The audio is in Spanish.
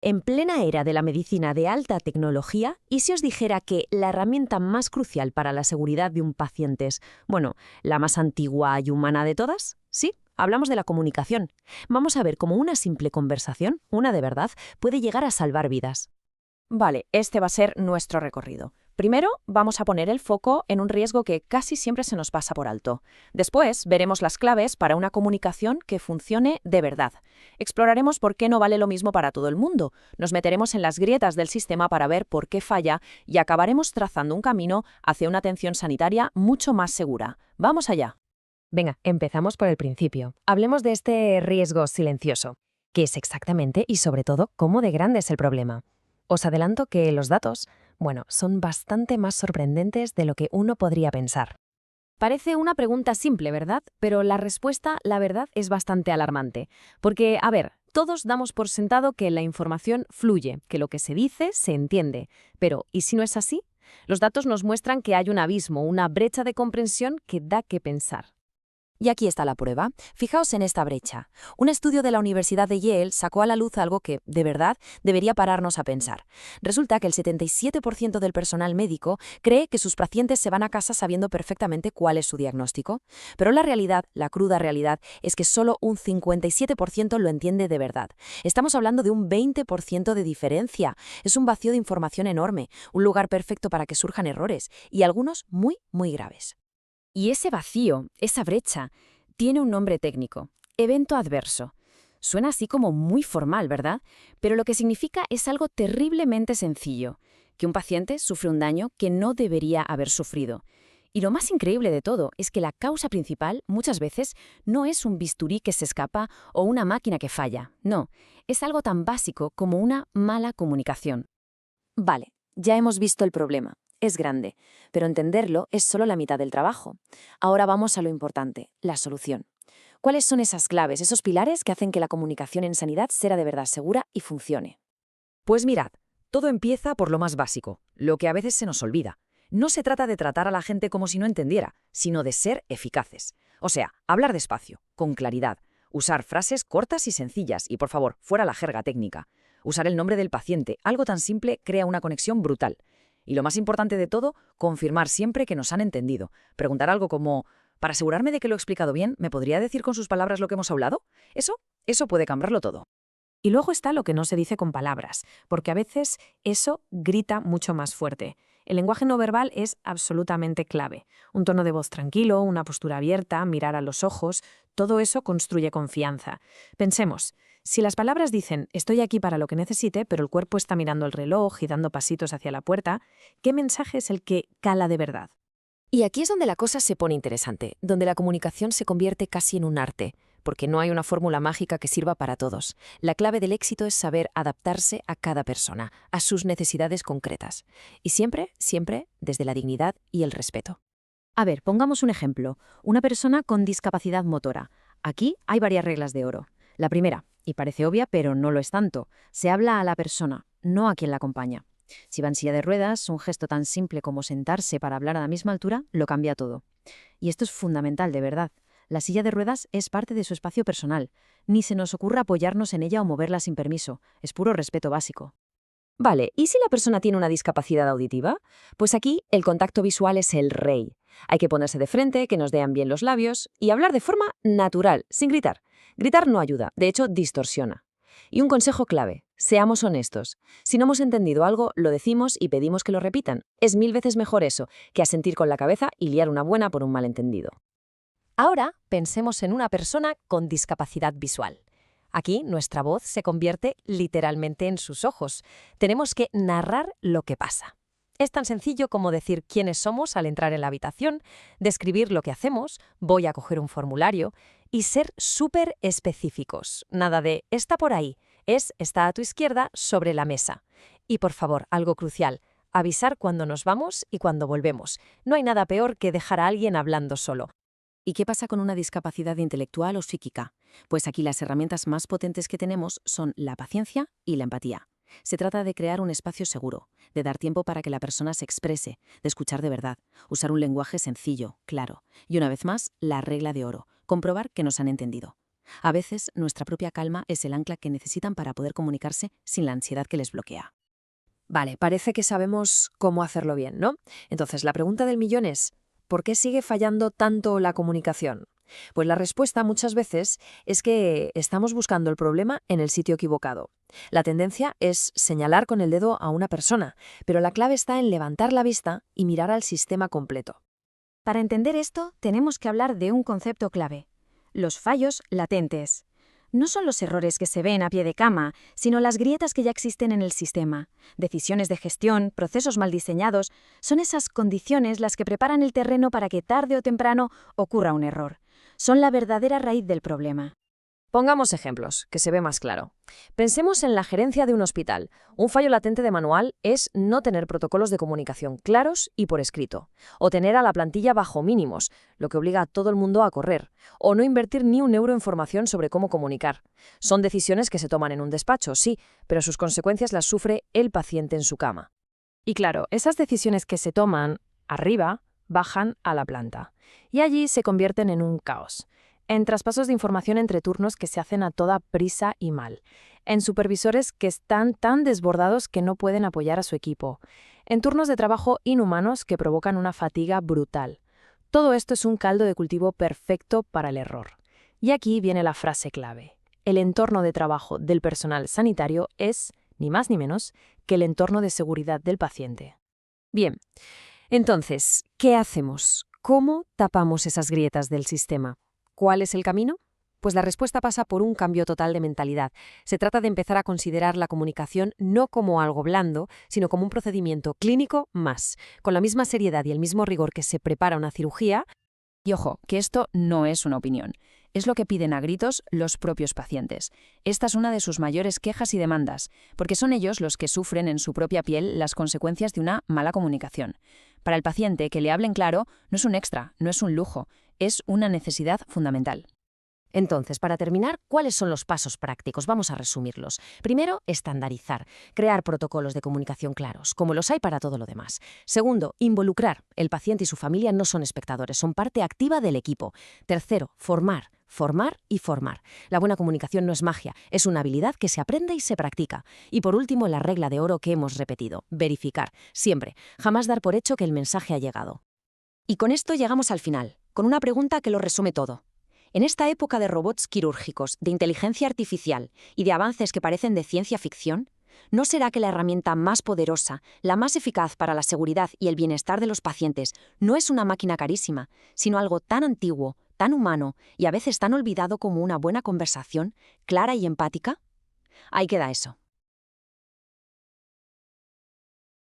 En plena era de la medicina de alta tecnología, ¿y si os dijera que la herramienta más crucial para la seguridad de un paciente es, bueno, la más antigua y humana de todas? Sí, hablamos de la comunicación. Vamos a ver cómo una simple conversación, una de verdad, puede llegar a salvar vidas. Vale, este va a ser nuestro recorrido. Primero, vamos a poner el foco en un riesgo que casi siempre se nos pasa por alto. Después, veremos las claves para una comunicación que funcione de verdad. Exploraremos por qué no vale lo mismo para todo el mundo. Nos meteremos en las grietas del sistema para ver por qué falla y acabaremos trazando un camino hacia una atención sanitaria mucho más segura. ¡Vamos allá! Venga, empezamos por el principio. Hablemos de este riesgo silencioso. ¿Qué es exactamente y, sobre todo, cómo de grande es el problema? Os adelanto que los datos, bueno, son bastante más sorprendentes de lo que uno podría pensar. Parece una pregunta simple, ¿verdad? Pero la respuesta, la verdad, es bastante alarmante. Porque, a ver, todos damos por sentado que la información fluye, que lo que se dice se entiende. Pero, ¿y si no es así? Los datos nos muestran que hay un abismo, una brecha de comprensión que da que pensar. Y aquí está la prueba. Fijaos en esta brecha. Un estudio de la Universidad de Yale sacó a la luz algo que, de verdad, debería pararnos a pensar. Resulta que el 77% del personal médico cree que sus pacientes se van a casa sabiendo perfectamente cuál es su diagnóstico. Pero la realidad, la cruda realidad, es que solo un 57% lo entiende de verdad. Estamos hablando de un 20% de diferencia. Es un vacío de información enorme, un lugar perfecto para que surjan errores, y algunos muy, muy graves. Y ese vacío, esa brecha, tiene un nombre técnico: evento adverso. Suena así como muy formal, ¿verdad? Pero lo que significa es algo terriblemente sencillo: que un paciente sufre un daño que no debería haber sufrido. Y lo más increíble de todo es que la causa principal muchas veces no es un bisturí que se escapa o una máquina que falla. No, es algo tan básico como una mala comunicación. Vale, ya hemos visto el problema. Es grande, pero entenderlo es solo la mitad del trabajo. Ahora vamos a lo importante, la solución. ¿Cuáles son esas claves, esos pilares que hacen que la comunicación en sanidad sea de verdad segura y funcione? Pues mirad, todo empieza por lo más básico, lo que a veces se nos olvida. No se trata de tratar a la gente como si no entendiera, sino de ser eficaces. O sea, hablar despacio, con claridad, usar frases cortas y sencillas y, por favor, fuera la jerga técnica. Usar el nombre del paciente, algo tan simple crea una conexión brutal. Y lo más importante de todo, confirmar siempre que nos han entendido. Preguntar algo como, para asegurarme de que lo he explicado bien, ¿me podría decir con sus palabras lo que hemos hablado? Eso puede cambiarlo todo. Y luego está lo que no se dice con palabras, porque a veces eso grita mucho más fuerte. El lenguaje no verbal es absolutamente clave. Un tono de voz tranquilo, una postura abierta, mirar a los ojos, todo eso construye confianza. Pensemos, si las palabras dicen «estoy aquí para lo que necesite», pero el cuerpo está mirando el reloj y dando pasitos hacia la puerta, ¿qué mensaje es el que cala de verdad? Y aquí es donde la cosa se pone interesante, donde la comunicación se convierte casi en un arte, porque no hay una fórmula mágica que sirva para todos. La clave del éxito es saber adaptarse a cada persona, a sus necesidades concretas. Y siempre, siempre, desde la dignidad y el respeto. A ver, pongamos un ejemplo. Una persona con discapacidad motora. Aquí hay varias reglas de oro. La primera, y parece obvia, pero no lo es tanto, se habla a la persona, no a quien la acompaña. Si va en silla de ruedas, un gesto tan simple como sentarse para hablar a la misma altura lo cambia todo. Y esto es fundamental, de verdad. La silla de ruedas es parte de su espacio personal. Ni se nos ocurra apoyarnos en ella o moverla sin permiso. Es puro respeto básico. Vale, ¿y si la persona tiene una discapacidad auditiva? Pues aquí el contacto visual es el rey. Hay que ponerse de frente, que nos vean bien los labios y hablar de forma natural, sin gritar. Gritar no ayuda, de hecho distorsiona. Y un consejo clave: seamos honestos. Si no hemos entendido algo, lo decimos y pedimos que lo repitan. Es 1000 veces mejor eso que asentir con la cabeza y liar una buena por un malentendido. Ahora pensemos en una persona con discapacidad visual. Aquí nuestra voz se convierte literalmente en sus ojos. Tenemos que narrar lo que pasa. Es tan sencillo como decir quiénes somos al entrar en la habitación, describir lo que hacemos, voy a coger un formulario, y ser súper específicos. Nada de «está por ahí», «está a tu izquierda sobre la mesa». Y por favor, algo crucial, avisar cuando nos vamos y cuando volvemos. No hay nada peor que dejar a alguien hablando solo. ¿Y qué pasa con una discapacidad intelectual o psíquica? Pues aquí las herramientas más potentes que tenemos son la paciencia y la empatía. Se trata de crear un espacio seguro, de dar tiempo para que la persona se exprese, de escuchar de verdad, usar un lenguaje sencillo, claro. Y una vez más, la regla de oro: comprobar que nos han entendido. A veces, nuestra propia calma es el ancla que necesitan para poder comunicarse sin la ansiedad que les bloquea. Vale, parece que sabemos cómo hacerlo bien, ¿no? Entonces, la pregunta del millón es, ¿por qué sigue fallando tanto la comunicación? Pues la respuesta muchas veces es que estamos buscando el problema en el sitio equivocado. La tendencia es señalar con el dedo a una persona, pero la clave está en levantar la vista y mirar al sistema completo. Para entender esto, tenemos que hablar de un concepto clave: los fallos latentes. No son los errores que se ven a pie de cama, sino las grietas que ya existen en el sistema. Decisiones de gestión, procesos mal diseñados, son esas condiciones las que preparan el terreno para que tarde o temprano ocurra un error. Son la verdadera raíz del problema. Pongamos ejemplos, que se ve más claro. Pensemos en la gerencia de un hospital. Un fallo latente de manual es no tener protocolos de comunicación claros y por escrito, o tener a la plantilla bajo mínimos, lo que obliga a todo el mundo a correr, o no invertir ni un euro en formación sobre cómo comunicar. Son decisiones que se toman en un despacho, sí, pero sus consecuencias las sufre el paciente en su cama. Y claro, esas decisiones que se toman arriba bajan a la planta, y allí se convierten en un caos. En traspasos de información entre turnos que se hacen a toda prisa y mal, en supervisores que están tan desbordados que no pueden apoyar a su equipo, en turnos de trabajo inhumanos que provocan una fatiga brutal. Todo esto es un caldo de cultivo perfecto para el error. Y aquí viene la frase clave. El entorno de trabajo del personal sanitario es, ni más ni menos, que el entorno de seguridad del paciente. Bien, entonces, ¿qué hacemos? ¿Cómo tapamos esas grietas del sistema? ¿Cuál es el camino? Pues la respuesta pasa por un cambio total de mentalidad. Se trata de empezar a considerar la comunicación no como algo blando, sino como un procedimiento clínico más, con la misma seriedad y el mismo rigor que se prepara una cirugía. Y ojo, que esto no es una opinión. Es lo que piden a gritos los propios pacientes. Esta es una de sus mayores quejas y demandas, porque son ellos los que sufren en su propia piel las consecuencias de una mala comunicación. Para el paciente, que le hablen claro no es un extra, no es un lujo, es una necesidad fundamental. Entonces, para terminar, ¿cuáles son los pasos prácticos? Vamos a resumirlos. Primero, estandarizar, crear protocolos de comunicación claros, como los hay para todo lo demás. Segundo, involucrar. El paciente y su familia no son espectadores, son parte activa del equipo. Tercero, formar. Formar y formar. La buena comunicación no es magia, es una habilidad que se aprende y se practica. Y por último, la regla de oro que hemos repetido, verificar, siempre, jamás dar por hecho que el mensaje ha llegado. Y con esto llegamos al final, con una pregunta que lo resume todo. En esta época de robots quirúrgicos, de inteligencia artificial y de avances que parecen de ciencia ficción, ¿no será que la herramienta más poderosa, la más eficaz para la seguridad y el bienestar de los pacientes, no es una máquina carísima, sino algo tan antiguo, tan humano y a veces tan olvidado como una buena conversación, clara y empática? Ahí queda eso.